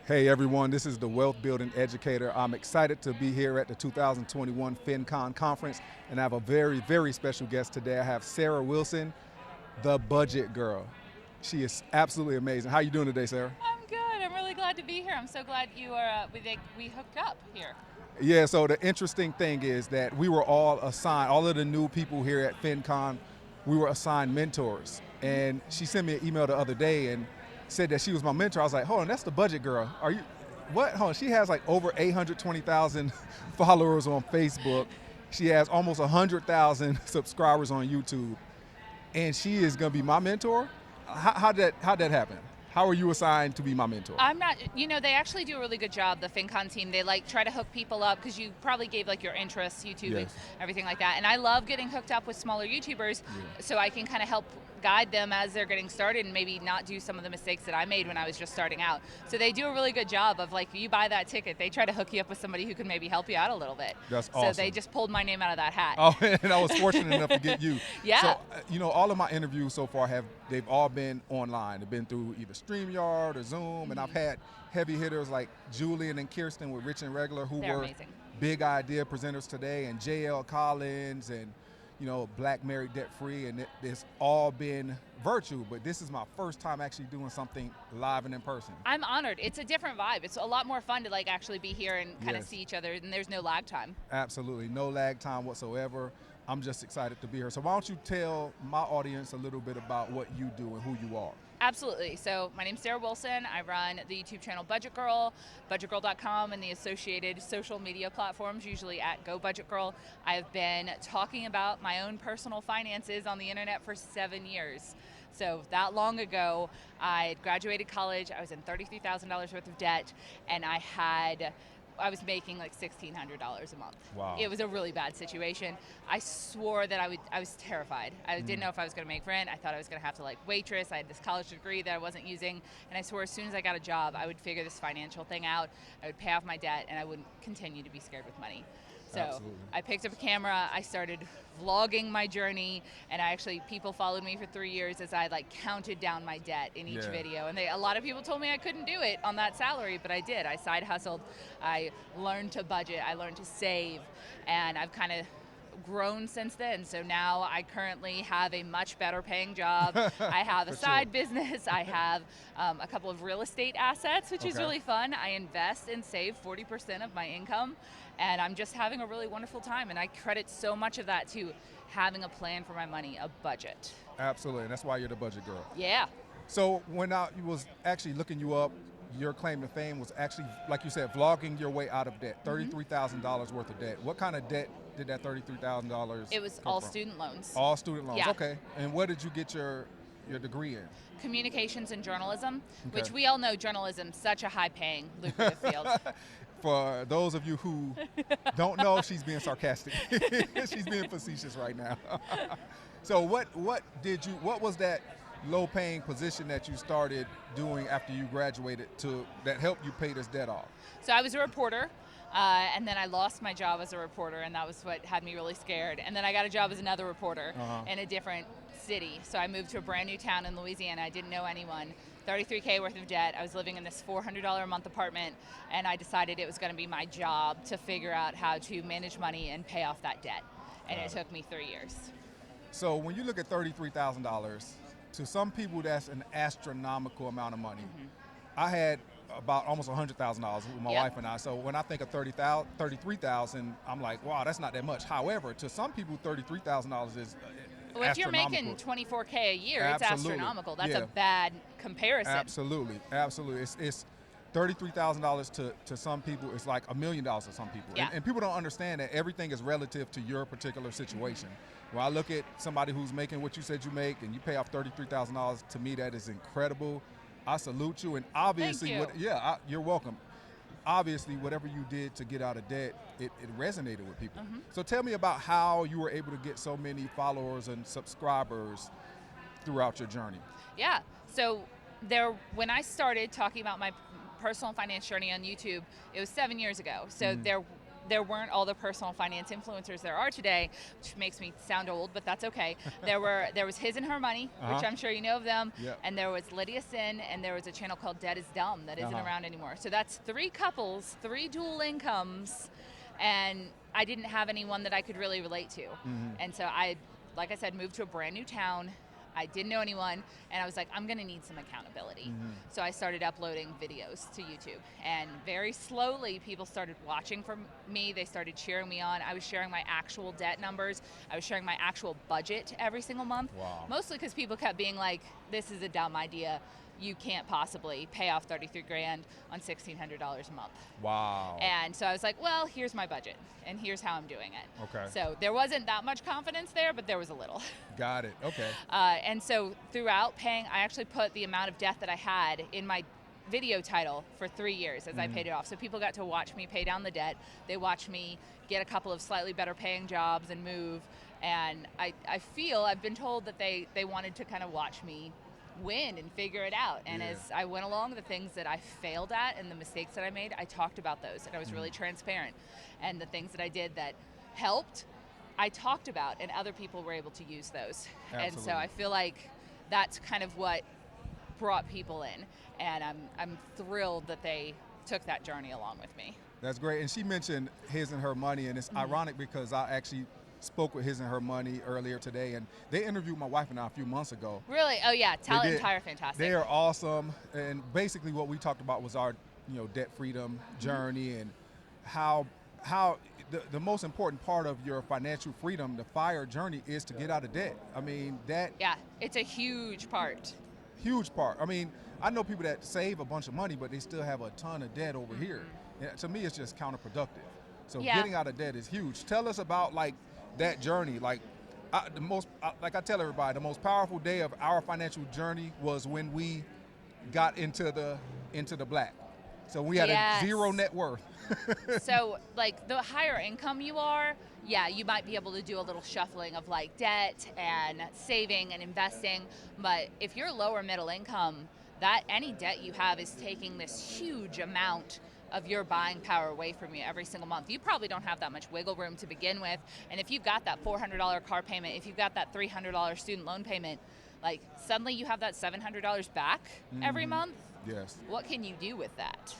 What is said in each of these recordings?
Hey everyone, this is the Wealth Building Educator. I'm excited to be here at the 2021 FinCon conference, and I have a very, very special guest today. I have Sarah Wilson, the budget girl. She is absolutely amazing. How are you doing today, Sarah? I'm good. I'm really glad to be here. I'm so glad you are. We hooked up here. Yeah, so the interesting thing is that we were all assigned, all of the new people here at FinCon, we were assigned mentors. And she sent me an email the other day and said that she was my mentor. I was like, hold on, that's the budget girl. Are you, what? Hold on, she has like over 820,000 followers on Facebook. She has almost 100,000 subscribers on YouTube. And she is gonna be my mentor? How'd that happen? How are you assigned to be my mentor? I'm not, they actually do a really good job, the FinCon team. They try to hook people up because you probably gave your interests, YouTube, Yes. everything like that. And I love getting hooked up with smaller YouTubers so I can kind of help guide them as they're getting started and maybe not do some of the mistakes that I made when I was just starting out. So they do a really good job of you buy that ticket, they try to hook you up with somebody who can maybe help you out a little bit. That's awesome. So they just pulled my name out of that hat. Oh, and I was fortunate enough to get you. Yeah. So, all of my interviews so far they've all been online. They've been through either StreamYard or Zoom, and I've had heavy hitters like Julian and Kirsten with Rich and Regular who They're were amazing. big idea presenters today, and JL Collins and Black Married Debt Free, and it's all been virtual, but this is my first time actually doing something live and in person. I'm honored. It's a different vibe. It's a lot more fun to actually be here and kind of Yes. see each other, and there's no lag time. Absolutely, no lag time whatsoever. I'm just excited to be here. So why don't you tell my audience a little bit about what you do and who you are? Absolutely. So my name's Sarah Wilson. I run the YouTube channel Budget Girl, budgetgirl.com, and the associated social media platforms, usually at Go Budget Girl. I've been talking about my own personal finances on the internet for 7 years. So that long ago, I graduated college, I was in $33,000 worth of debt, and I was making $1,600 a month. Wow. It was a really bad situation. I swore that I was terrified. I didn't know if I was gonna make rent. I thought I was gonna have to waitress. I had this college degree that I wasn't using, and I swore as soon as I got a job, I would figure this financial thing out, I would pay off my debt, and I wouldn't continue to be scared with money. So Absolutely. I picked up a camera, I started vlogging my journey, and people followed me for 3 years as I counted down my debt in each video. And a lot of people told me I couldn't do it on that salary, but I did. I side hustled, I learned to budget, I learned to save, and I've kind of grown since then. So now I currently have a much better paying job. I have a side business. I have a couple of real estate assets, which is Okay. really fun. I invest and save 40% of my income, and I'm just having a really wonderful time. And I credit so much of that to having a plan for my money, a budget. Absolutely, and that's why you're the budget girl. Yeah. So when I was actually looking you up, your claim to fame was actually, like you said, vlogging your way out of debt, $33,000 worth of debt. What kind of debt did that $33,000 It was all student loans. All student loans, Yeah. okay. And where did you get your degree in? Communications and journalism, Okay. which we all know journalism, such a high paying, lucrative field. For those of you who don't know, she's being sarcastic. She's being facetious right now. So what was that low-paying position that you started doing after you graduated that helped you pay this debt off? So I was a reporter, and then I lost my job as a reporter, and that was what had me really scared. And then I got a job as another reporter in a different city. So I moved to a brand new town in Louisiana. I didn't know anyone. $33K worth of debt. I was living in this $400 a month apartment, and I decided it was going to be my job to figure out how to manage money and pay off that debt. And it took me 3 years. So when you look at $33,000, to some people that's an astronomical amount of money. I had about almost $100,000 with my wife and I. So when I think of $33,000, I'm like, wow, that's not that much. However, to some people, $33,000 is Well, if you're astronomical. making $24K a year, it's Absolutely. astronomical. That's Yeah. a bad comparison. Absolutely. It's $33,000 to some people. It's like $1 million to some people. Yeah. And people don't understand that everything is relative to your particular situation. When I look at somebody who's making what you said you make and you pay off $33,000, to me that is incredible. I salute you, and obviously, Thank you. you're welcome. Obviously, whatever you did to get out of debt, it resonated with people. So tell me about how you were able to get so many followers and subscribers throughout your journey. Yeah. So when I started talking about my personal finance journey on YouTube, it was 7 years ago. So there there weren't all the personal finance influencers there are today, which makes me sound old, but that's okay. There was His and Her Money, which I'm sure you know of them, and there was Lydia Sin, and there was a channel called Dead is Dumb that isn't around anymore. So that's 3 couples, 3 dual incomes, and I didn't have anyone that I could really relate to. And so I, like I said, moved to a brand new town. I didn't know anyone, and I was like, I'm gonna need some accountability. So I started uploading videos to YouTube, and very slowly people started watching from me. They started cheering me on. I was sharing my actual debt numbers. I was sharing my actual budget every single month. Wow. Mostly because people kept being like, this is a dumb idea. You can't possibly pay off 33 grand on $1,600 a month. Wow. And so I was like, well, here's my budget, and here's how I'm doing it. Okay. So there wasn't that much confidence there, but there was a little. Got it. Okay. And so throughout paying, I actually put the amount of debt that I had in my video title for 3 years as I paid it off. So people got to watch me pay down the debt. They watched me get a couple of slightly better paying jobs and move. And I feel, I've been told that they wanted to kind of watch me win and figure it out. And as I went along, the things that I failed at and the mistakes that I made, I talked about those, and I was really transparent. And the things that I did that helped, I talked about, and other people were able to use those. Absolutely. And so I feel like that's kind of what brought people in, and I'm thrilled that they took that journey along with me. That's great. And she mentioned His and Her Money, and it's ironic because I actually spoke with His and Her Money earlier today, and they interviewed my wife and I a few months ago. Really? Oh yeah, Talent and Tire, fantastic. They are awesome, and basically what we talked about was our debt freedom journey, and how the most important part of your financial freedom, the FIRE journey, is to get out of debt. I mean, that. Yeah, it's a huge part. Huge part. I mean, I know people that save a bunch of money, but they still have a ton of debt over here. And to me, it's just counterproductive. So getting out of debt is huge. Tell us about that journey. Like I tell everybody, the most powerful day of our financial journey was when we got into the black. So we had a zero net worth. So like the higher income you are, you might be able to do a little shuffling of like debt and saving and investing. But if you're lower middle income, that any debt you have is taking this huge amount of your buying power away from you every single month. You probably don't have that much wiggle room to begin with. And if you've got that $400 car payment, if you've got that $300 student loan payment, like suddenly you have that $700 back every month. Yes. What can you do with that?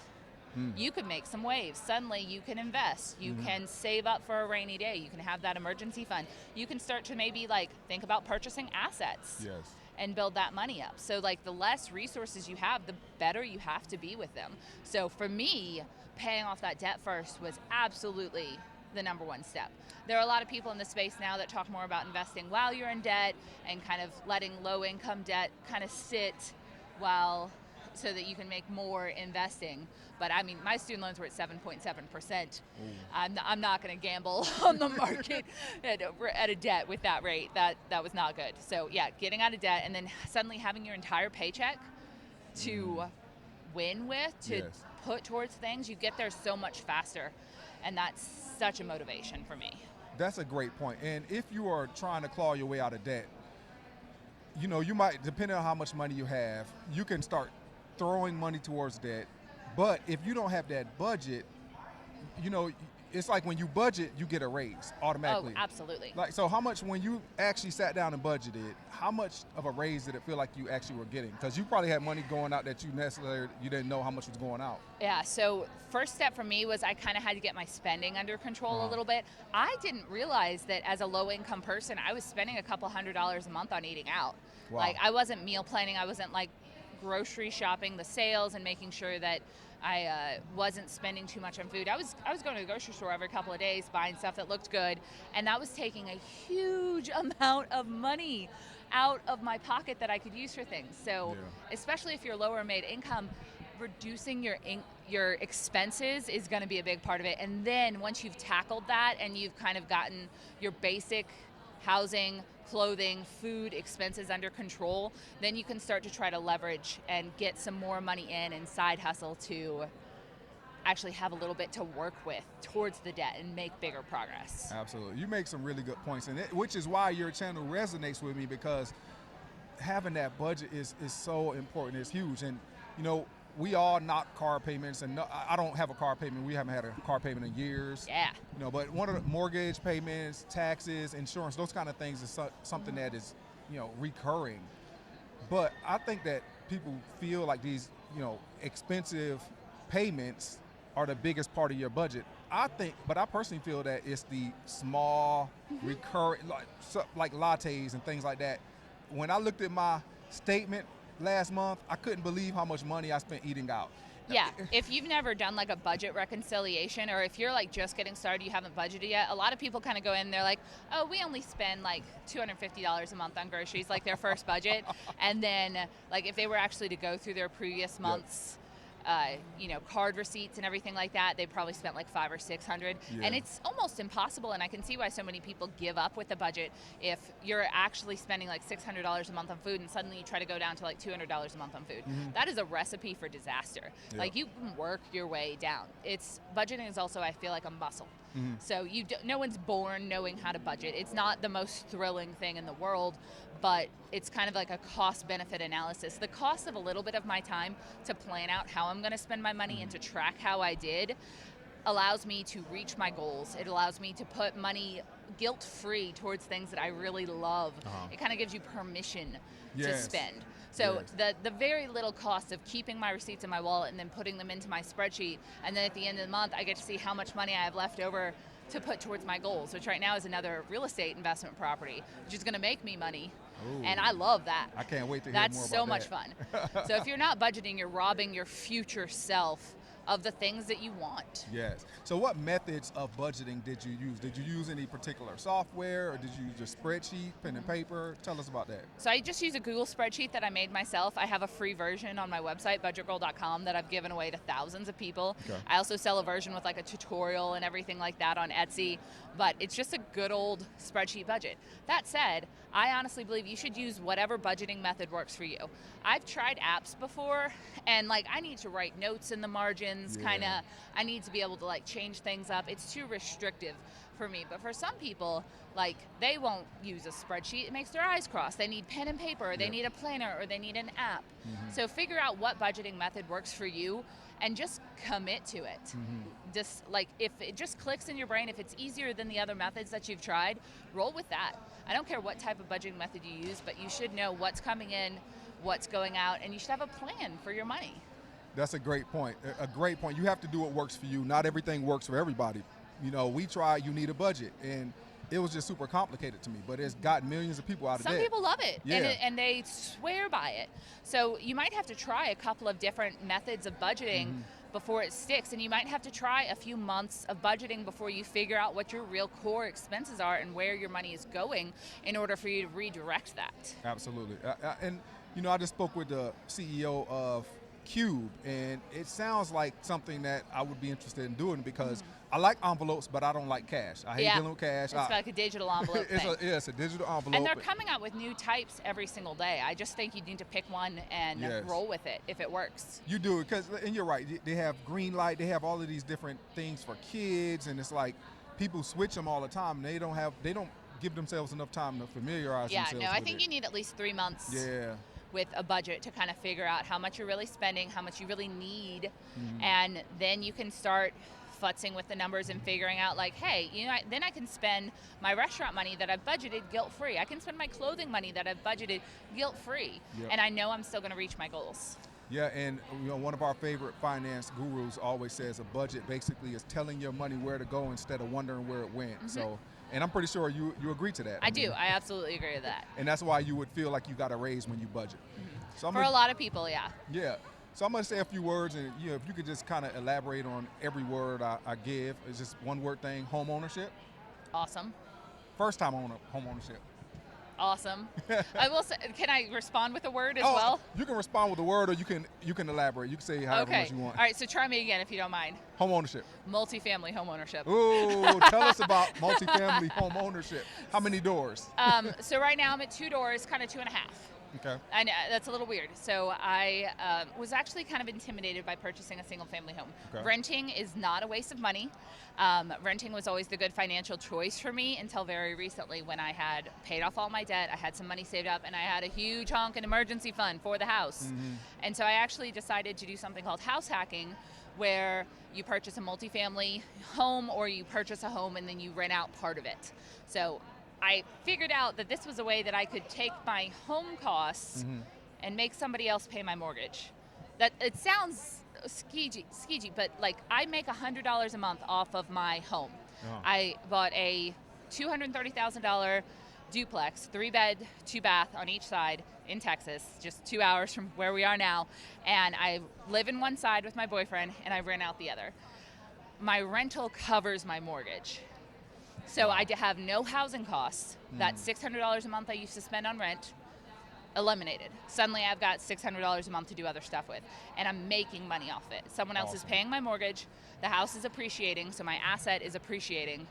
You can make some waves. Suddenly you can invest. You can save up for a rainy day. You can have that emergency fund. You can start to maybe think about purchasing assets. Yes. And build that money up. So the less resources you have, the better you have to be with them. So for me, paying off that debt first was absolutely the number one step. There are a lot of people in the space now that talk more about investing while you're in debt and kind of letting low income debt kind of sit so that you can make more investing. But I mean, my student loans were at 7.7%. I'm not going to gamble on the market at a debt with that rate. That was not good. So getting out of debt and then suddenly having your entire paycheck to win with, to put towards things, you get there so much faster. And that's such a motivation for me. That's a great point. And if you are trying to claw your way out of debt, you might, depending on how much money you have, you can start throwing money towards debt. But if you don't have that budget, it's like when you budget, you get a raise automatically. Oh, absolutely. So how much, when you actually sat down and budgeted, how much of a raise did it feel like you actually were getting? Because you probably had money going out that you didn't know how much was going out. Yeah, so first step for me was I kind of had to get my spending under control a little bit. I didn't realize that as a low income person, I was spending a couple $100s a month on eating out. Wow. I wasn't meal planning, I wasn't grocery shopping the sales and making sure that I wasn't spending too much on food. I was going to the grocery store every couple of days buying stuff that looked good, and that was taking a huge amount of money out of my pocket that I could use for things. So especially if you're lower mid income, reducing your expenses is going to be a big part of it. And then once you've tackled that and you've kind of gotten your basic housing, clothing, food expenses under control, then you can start to try to leverage and get some more money in and side hustle to actually have a little bit to work with towards the debt and make bigger progress. Absolutely. You make some really good points, and which is why your channel resonates with me, because having that budget is so important. It's huge. And we all knock car payments, and I don't have a car payment. We haven't had a car payment in years. Yeah. But one of the mortgage payments, taxes, insurance, those kind of things is something that is, recurring. But I think that people feel like these, expensive payments are the biggest part of your budget. I personally feel that it's the small, recurring, like lattes and things like that. When I looked at my statement last month, I couldn't believe how much money I spent eating out. Yeah, if you've never done like a budget reconciliation, or if you're like just getting started, you haven't budgeted yet, a lot of people kind of go in and they're like, oh, we only spend like $250 a month on groceries, like their first budget. And then like if they were actually to go through their previous month's card receipts and everything like that, they probably spent like $500 or $600, and it's almost impossible. And I can see why so many people give up with the budget if you're actually spending like $600 a month on food, and suddenly you try to go down to like $200 a month on food. That is a recipe for disaster. Like you can work your way down. Budgeting is also, I feel like, a muscle. So no one's born knowing how to budget. It's not the most thrilling thing in the world, but it's kind of like a cost-benefit analysis. The cost of a little bit of my time to plan out how I'm going to spend my money and to track how I did allows me to reach my goals. It allows me to put money guilt-free towards things that I really love. It kind of gives you permission to spend. So the very little cost of keeping my receipts in my wallet and then putting them into my spreadsheet, and then at the end of the month, I get to see how much money I have left over to put towards my goals, which right now is another real estate investment property, which is going to make me money. Ooh. And I love that. I can't wait to hear more about that. That's so much fun. So if you're not budgeting, you're robbing your future self of the things that you want. Yes. So what methods of budgeting did you use? Did you use any particular software, or did you use a spreadsheet, pen and paper? Tell us about that. So I just use a Google spreadsheet that I made myself. I have a free version on my website, budgetgirl.com, that I've given away to thousands of people. Okay. I also sell a version with like a tutorial and everything like that on Etsy, but it's just a good old spreadsheet budget. That said, I honestly believe you should use whatever budgeting method works for you. I've tried apps before, and like I need to write notes in the margins, I need to be able to like change things up. It's too restrictive for me. But for some people, like they won't use a spreadsheet. It makes their eyes cross. They need pen and paper, or they need a planner, or they need an app. So figure out what budgeting method works for you and just commit to it. Just like if it just clicks in your brain, if it's easier than the other methods that you've tried, roll with that. I don't care what type of budgeting method you use, but you should know what's coming in, what's going out, and you should have a plan for your money. That's a great point. A great point. You have to do what works for you. Not everything works for everybody. We tried You Need a Budget, and it was just super complicated to me, but it's got millions of people out of debt. Some people love it, and they swear by it. So you might have to try a couple of different methods of budgeting before it sticks, and you might have to try a few months of budgeting before you figure out what your real core expenses are and where your money is going in order for you to redirect that. Absolutely. And I just spoke with the CEO of Cube, and it sounds like something that I would be interested in doing, because I like envelopes, but I don't like cash. I hate dealing with cash. It's like a digital envelope thing. It's a digital envelope. And they're coming out with new types every single day. I just think you need to pick one and roll with it if it works. You do, and you're right. They have green light. They have all of these different things for kids, and it's like people switch them all the time. And they don't give themselves enough time to familiarize themselves. I think you need at least 3 months. With a budget to kind of figure out how much you're really spending, how much you really need, and then you can start futzing with the numbers and figuring out like, hey, then I can spend my restaurant money that I've budgeted guilt-free. I can spend my clothing money that I've budgeted guilt-free, and I know I'm still going to reach my goals. Yeah, and one of our favorite finance gurus always says a budget basically is telling your money where to go instead of wondering where it went. So. And I'm pretty sure you agree to that. I do. I absolutely agree with that. And that's why you would feel like you got a raise when you budget. So for a lot of people, yeah. Yeah. So I'm going to say a few words, and if you could just kind of elaborate on every word I give. It's just one word thing: home ownership. Awesome. First time home ownership. Awesome. I will say, can I respond with a word as well? You can respond with a word, or you can elaborate. You can say however much you want. All right, so try me again if you don't mind. Home ownership. Multifamily home ownership. Ooh, tell us about multifamily home ownership. How many doors? So right now I'm at 2 doors, kind of 2.5. Okay. I know, that's a little weird. So I was actually kind of intimidated by purchasing a single-family home. Okay. Renting is not a waste of money. Renting was always the good financial choice for me until very recently when I had paid off all my debt, I had some money saved up, and I had a huge honking emergency fund for the house. And so I actually decided to do something called house hacking, where you purchase a multifamily home or you purchase a home and then you rent out part of it. So I figured out that this was a way that I could take my home costs and make somebody else pay my mortgage. That it sounds skeegy, but like I make $100 a month off of my home. I bought a $230,000 duplex, 3-bed, 2-bath on each side in Texas, just 2 hours from where we are now. And I live in one side with my boyfriend and I rent out the other. My rental covers my mortgage. So I have no housing costs. That $600 a month I used to spend on rent, eliminated. Suddenly I've got $600 a month to do other stuff with, and I'm making money off it. Someone else is paying my mortgage, the house is appreciating, so my asset is appreciating,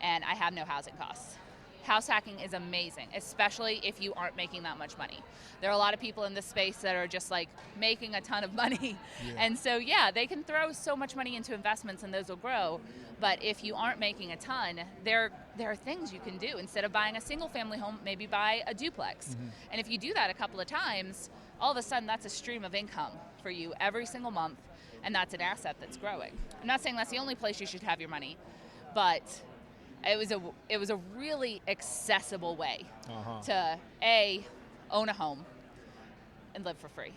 and I have no housing costs. House hacking is amazing, especially if you aren't making that much money. There are a lot of people in this space that are just like making a ton of money. And so yeah, they can throw so much money into investments and those will grow. But if you aren't making a ton, there are things you can do. Instead of buying a single family home, maybe buy a duplex. And if you do that a couple of times, all of a sudden that's a stream of income for you every single month, and that's an asset that's growing. I'm not saying that's the only place you should have your money, but it was a really accessible way to own a home and live for free.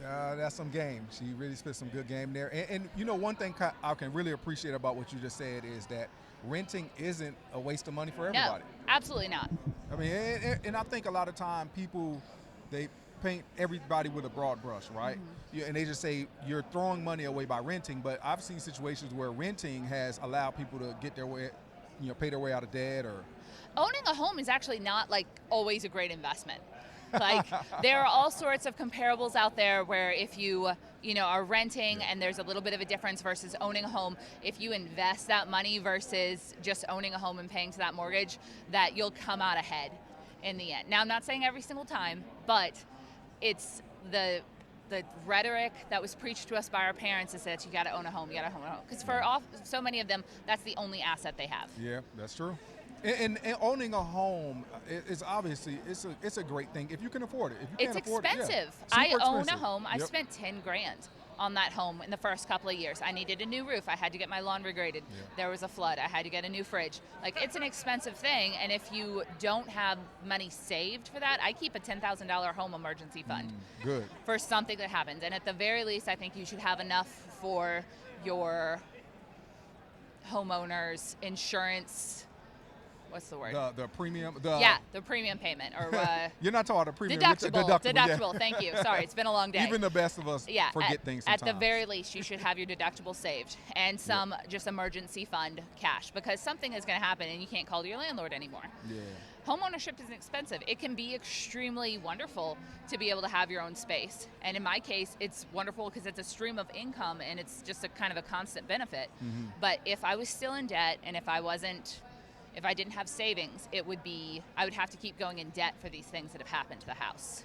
That's some game. She really spit some good game there. And you know, one thing I can really appreciate about what you just said is that renting isn't a waste of money for everybody. No, absolutely not. I mean, and I think a lot of time people, they paint everybody with a broad brush, right? And they just say you're throwing money away by renting, but I've seen situations where renting has allowed people to get their way, pay their way out of debt. Or owning a home is actually not like always a great investment. Like there are all sorts of comparables out there where if you are renting and there's a little bit of a difference versus owning a home, if you invest that money versus just owning a home and paying to that mortgage, that you'll come out ahead in the end. Now I'm not saying every single time, but it's the rhetoric that was preached to us by our parents is that you got to own a home, because for so many of them, that's the only asset they have. Yeah, that's true. And owning a home is obviously it's a great thing if you can afford it. If you can't afford expensive. It, I own a home. I spent $10,000 on that home in the first couple of years. I needed a new roof. I had to get my lawn regraded. There was a flood. I had to get a new fridge. Like it's an expensive thing, and if you don't have money saved for that, I keep a $10,000 home emergency fund. Good. For something that happens, and at the very least, I think you should have enough for your homeowner's insurance. What's the word? The premium. The premium payment, or you're not talking about premium. Deductible. Thank you. Sorry, it's been a long day. Even the best of us forget things sometimes. At the very least, you should have your deductible saved and some just emergency fund cash, because something is going to happen and you can't call your landlord anymore. Homeownership isn't expensive. It can be extremely wonderful to be able to have your own space. And in my case, it's wonderful because it's a stream of income and it's just a kind of a constant benefit. But if I was still in debt and if I didn't have savings, I would have to keep going in debt for these things that have happened to the house.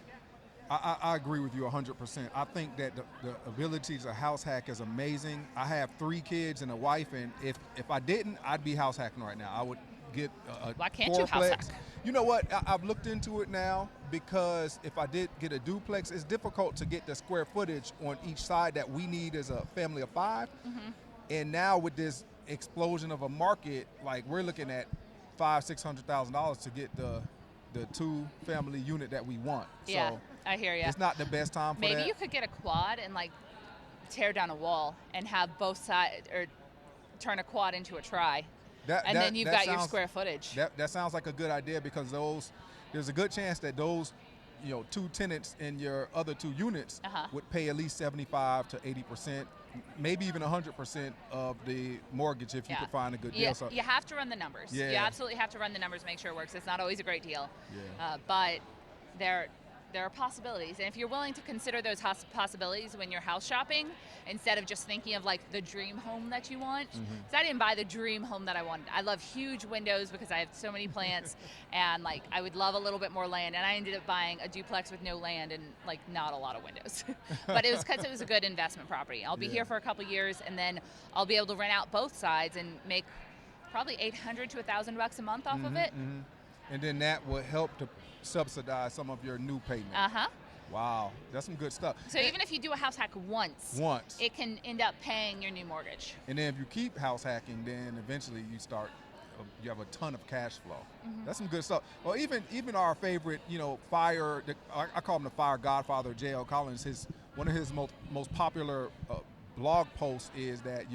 I agree with you 100%. I think that the ability to house hack is amazing. I have 3 kids and a wife, and if I didn't, I'd be house hacking right now. I would get a Why can't you house hack? You know what? I've looked into it now, because if I did get a duplex, it's difficult to get the square footage on each side that we need as a family of 5. And now with this explosion of a market, like we're looking at $500,000-$600,000 to get the 2-family unit that we want. Yeah, so I hear you. It's not the best time for that. Maybe you could get a quad and like tear down a wall and have both sides, or turn a quad into a tri, and then you've got your square footage. That sounds like a good idea, because there's a good chance that those 2 tenants in your other 2 units would pay at least 75 to 80%, maybe even 100% of the mortgage if you could find a good deal. So you have to run the numbers. You absolutely have to run the numbers, make sure it works. It's not always a great deal, but there there are possibilities. And if you're willing to consider those possibilities when you're house shopping, instead of just thinking of like the dream home that you want, because I didn't buy the dream home that I wanted. I love huge windows because I have so many plants, and like I would love a little bit more land, and I ended up buying a duplex with no land and like not a lot of windows. But it was because it was a good investment property. I'll be here for a couple years, and then I'll be able to rent out both sides and make probably $800 to $1,000 a month off of it. And then that will help to subsidize some of your new payment. Wow, that's some good stuff. So even if you do a house hack once, it can end up paying your new mortgage. And then if you keep house hacking, then eventually you have a ton of cash flow. That's some good stuff. Well, even our favorite, fire, I call him the fire godfather, J.L. Collins, one of his most popular blog posts is that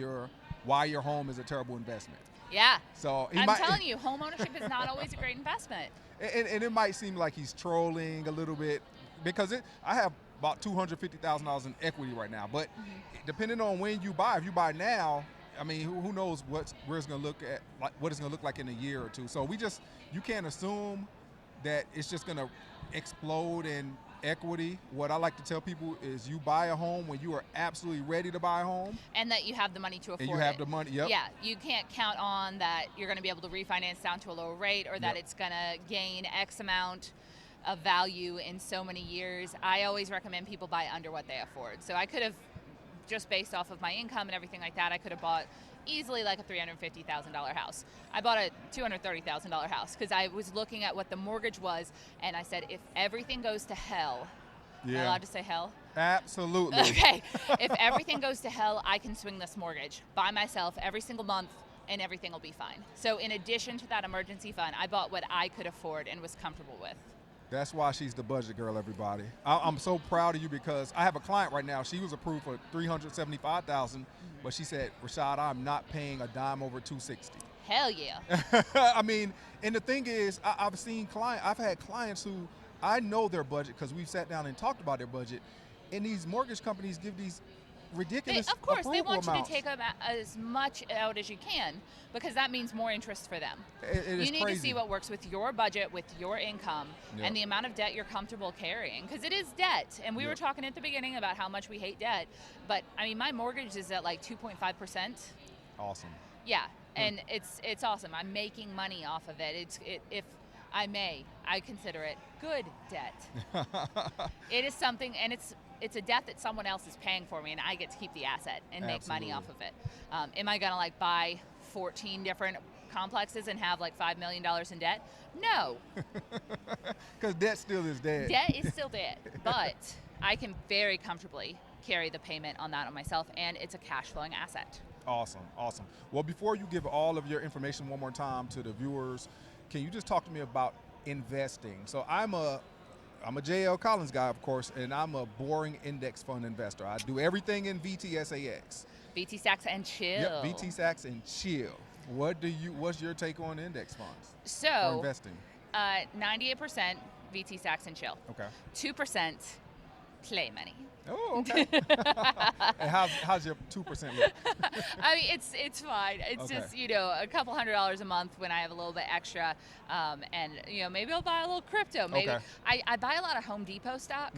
why your home is a terrible investment. Yeah. So I'm telling you, home ownership is not always a great investment. And it might seem like he's trolling a little bit because I have about $250,000 in equity right now. But depending on when you buy, if you buy now, I mean, who knows what it's going to look like in a year or two. So you can't assume that it's just going to explode in equity. What I like to tell people is you buy a home when you are absolutely ready to buy a home. And that you have the money to afford it. And you have the money, yep. Yeah, you can't count on that you're going to be able to refinance down to a lower rate or that it's going to gain X amount of value in so many years. I always recommend people buy under what they afford. So I could have, just based off of my income and everything like that, I could have bought easily like a $350,000 house. I bought a $230,000 house because I was looking at what the mortgage was, and I said, if everything goes to hell, am I allowed to say hell? Absolutely. Okay. If everything goes to hell, I can swing this mortgage by myself every single month, and everything will be fine. So in addition to that emergency fund, I bought what I could afford and was comfortable with. That's why she's the budget girl, everybody. I'm so proud of you because I have a client right now. She was approved for $375,000, but she said, Rashad, I'm not paying a dime over $260,000. Hell yeah. I mean, and the thing is, I've had clients who I know their budget because we've sat down and talked about their budget, and these mortgage companies give these ridiculous Of course, they want amounts. you to take as much out as you can because that means more interest for them. You need to see what works with your budget, with your income, and the amount of debt you're comfortable carrying because it is debt. And we were talking at the beginning about how much we hate debt, but I mean, my mortgage is at like 2.5%. Awesome. Yeah, and it's awesome. I'm making money off of it. If I may, I consider it good debt. It is something, and it's a debt that someone else is paying for me, and I get to keep the asset and make money off of it. Am I going to like buy 14 different complexes and have like $5 million in debt? No. Because debt still is dead. Debt is still dead, but I can very comfortably carry the payment on that on myself, and it's a cash flowing asset. Awesome, awesome. Well, before you give all of your information one more time to the viewers, can you just talk to me about investing? So I'm a J.L. Collins guy, of course, and I'm a boring index fund investor. I do everything in VTSAX. VT Stacks and chill. Yep, VT Stacks and chill. What's your take on index funds? So, or investing? 98% VT Stacks and chill. Okay. 2% play money. Oh, okay. And how's your 2% look? I mean, it's fine. It's just, a couple $100 a month when I have a little bit extra, and maybe I'll buy a little crypto. Maybe I buy a lot of Home Depot stock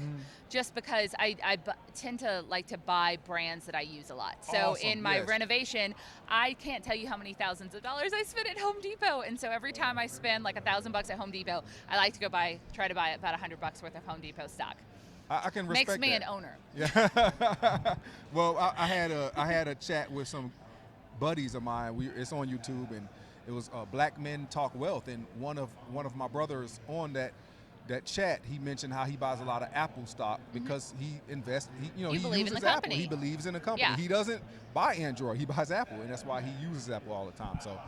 just because I tend to like to buy brands that I use a lot. So awesome. In my renovation, I can't tell you how many thousands of dollars I spend at Home Depot, and so every time I spend like $1,000 at Home Depot, I like to go try to buy about $100 worth of Home Depot stock. I can respect Makes me that. an owner. Yeah. Well, I had a chat with some buddies of mine. It's on YouTube, and it was Black Men Talk Wealth. And one of my brothers on that chat, he mentioned how he buys a lot of Apple stock because he invests. He uses Apple. He believes in the company. Yeah. He doesn't buy Android. He buys Apple, and that's why he uses Apple all the time. So.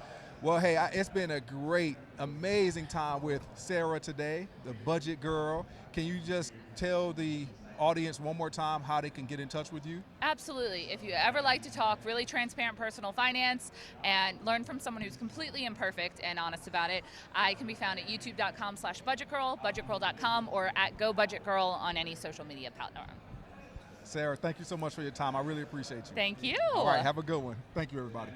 Well, hey, it's been a great, amazing time with Sarah today, the budget girl. Can you just tell the audience one more time how they can get in touch with you? Absolutely. If you ever like to talk really transparent personal finance and learn from someone who's completely imperfect and honest about it, I can be found at youtube.com/budgetgirl, budgetgirl.com, or at GoBudgetGirl on any social media platform. Sarah, thank you so much for your time. I really appreciate you. Thank you. All right, have a good one. Thank you, everybody.